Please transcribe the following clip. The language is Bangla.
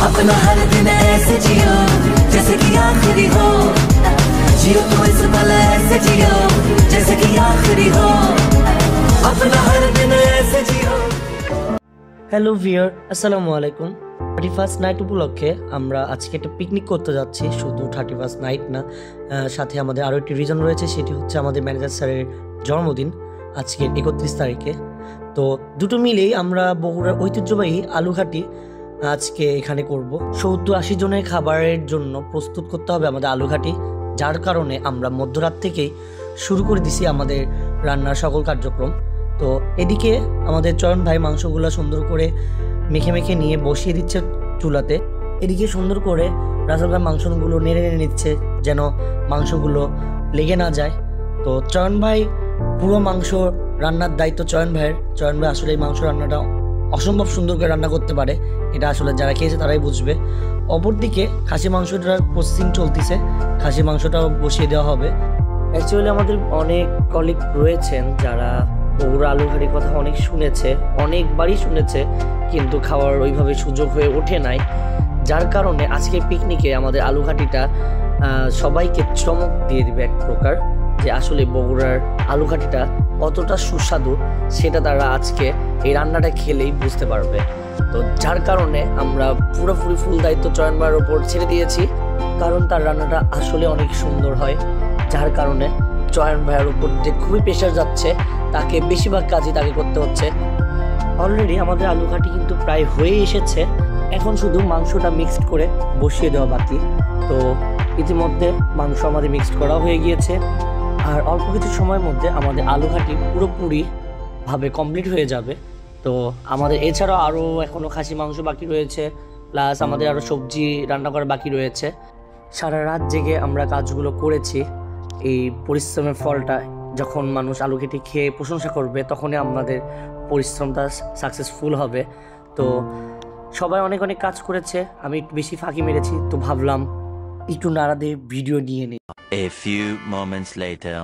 अपना हर दिन ऐसे जियो जैसे कि आखिरी हो, जियो तो इस पल ऐसे जियो जैसे कि आखिरी हो, अपना हर दिन ऐसे जियो। হ্যালো ভিউয়ার, আসসালামু আলাইকুম। 31st নাইট উপলক্ষে আমরা আজকে একটা পিকনিক করতে যাচ্ছি। শুধু 31st নাইট না, সাথে আমাদের আরও একটি রিজন রয়েছে, সেটি হচ্ছে আমাদের ম্যানেজার স্যারের জন্মদিন আজকে 31 তারিখে। তো দুটো মিলেই আমরা বগুড়ার ঐতিহ্যবাহী আলুঘাটি আজকে এখানে করব। 70-80 জনের খাবারের জন্য প্রস্তুত করতে হবে আমাদের আলুঘাটি, যার কারণে আমরা মধ্যরাত থেকেই শুরু করে দিছি আমাদের রান্নার সকল কার্যক্রম। তো এদিকে আমাদের চয়ন ভাই মাংসগুলো সুন্দর করে মেখে মেখে নিয়ে বসিয়ে দিচ্ছে চুলাতে। এদিকে সুন্দর করে রাসেল ভাই মাংসগুলো নেড়ে নেড়ে নিচ্ছে যেন মাংসগুলো লেগে না যায়। তো চয়ন ভাই পুরো মাংস রান্নার দায়িত্ব চয়ন ভাইয়ের। চয়ন ভাই আসলে এই মাংস রান্নাটা অসম্ভব সুন্দর করে রান্না করতে পারে, এটা আসলে যারা খেয়েছে তারাই বুঝবে। অপরদিকে খাসি মাংসটার প্রসেসিং চলতেছে, খাসি মাংসটাও বসিয়ে দেওয়া হবে। অ্যাকচুয়ালি আমাদের অনেক কলিগ রয়েছেন যারা বগুড়া আলুঘাটির কথা অনেক শুনেছে, অনেকবারই শুনেছে, কিন্তু খাওয়ার ওইভাবে সুযোগ হয়ে ওঠে নাই, যার কারণে আজকে পিকনিকে আমাদের আলুঘাটিটা সবাইকে চমক দিয়ে দিবে এক প্রকার, যে আসলে বগুড়ার আলুঘাটিটা কতটা সুস্বাদু সেটা তারা আজকে এই রান্নাটা খেলেই বুঝতে পারবে। তো যার কারণে আমরা পুরোপুরি ফুল দায়িত্ব চয়নবার ওপর ছেড়ে দিয়েছি, কারণ তার রান্নাটা আসলে অনেক সুন্দর হয়, যার কারণে চয়ন ভাইয়ের উপর যে খুবই প্রেশার যাচ্ছে, তাকে বেশিরভাগ কাজই তাকে করতে হচ্ছে। অলরেডি আমাদের আলুঘাটি কিন্তু প্রায় হয়ে এসেছে, এখন শুধু মাংসটা মিক্সড করে বসিয়ে দেওয়া বাকি। তো ইতিমধ্যে মাংস আমাদের মিক্সড করা হয়ে গিয়েছে, আর অল্প কিছু সময়ের মধ্যে আমাদের আলুঘাটি পুরোপুরিভাবে কমপ্লিট হয়ে যাবে। তো আমাদের এছাড়াও আরও এখনও খাসি মাংস বাকি রয়েছে, প্লাস আমাদের আরও সবজি রান্না করা বাকি রয়েছে। সারা রাত জেগে আমরা কাজগুলো করেছি, এই পরিশ্রমের ফলটা যখন মানুষ আলুঘাটি খেয়ে প্রশংসা করবে তখনই আমাদের পরিশ্রমটা সাকসেসফুল হবে। তো সবাই অনেক অনেক কাজ করেছে, আমি একটু বেশি ফাঁকি মেরেছি, তো ভাবলাম একটু নাড়া দিয়ে ভিডিও নিয়ে নিই। A few moments later.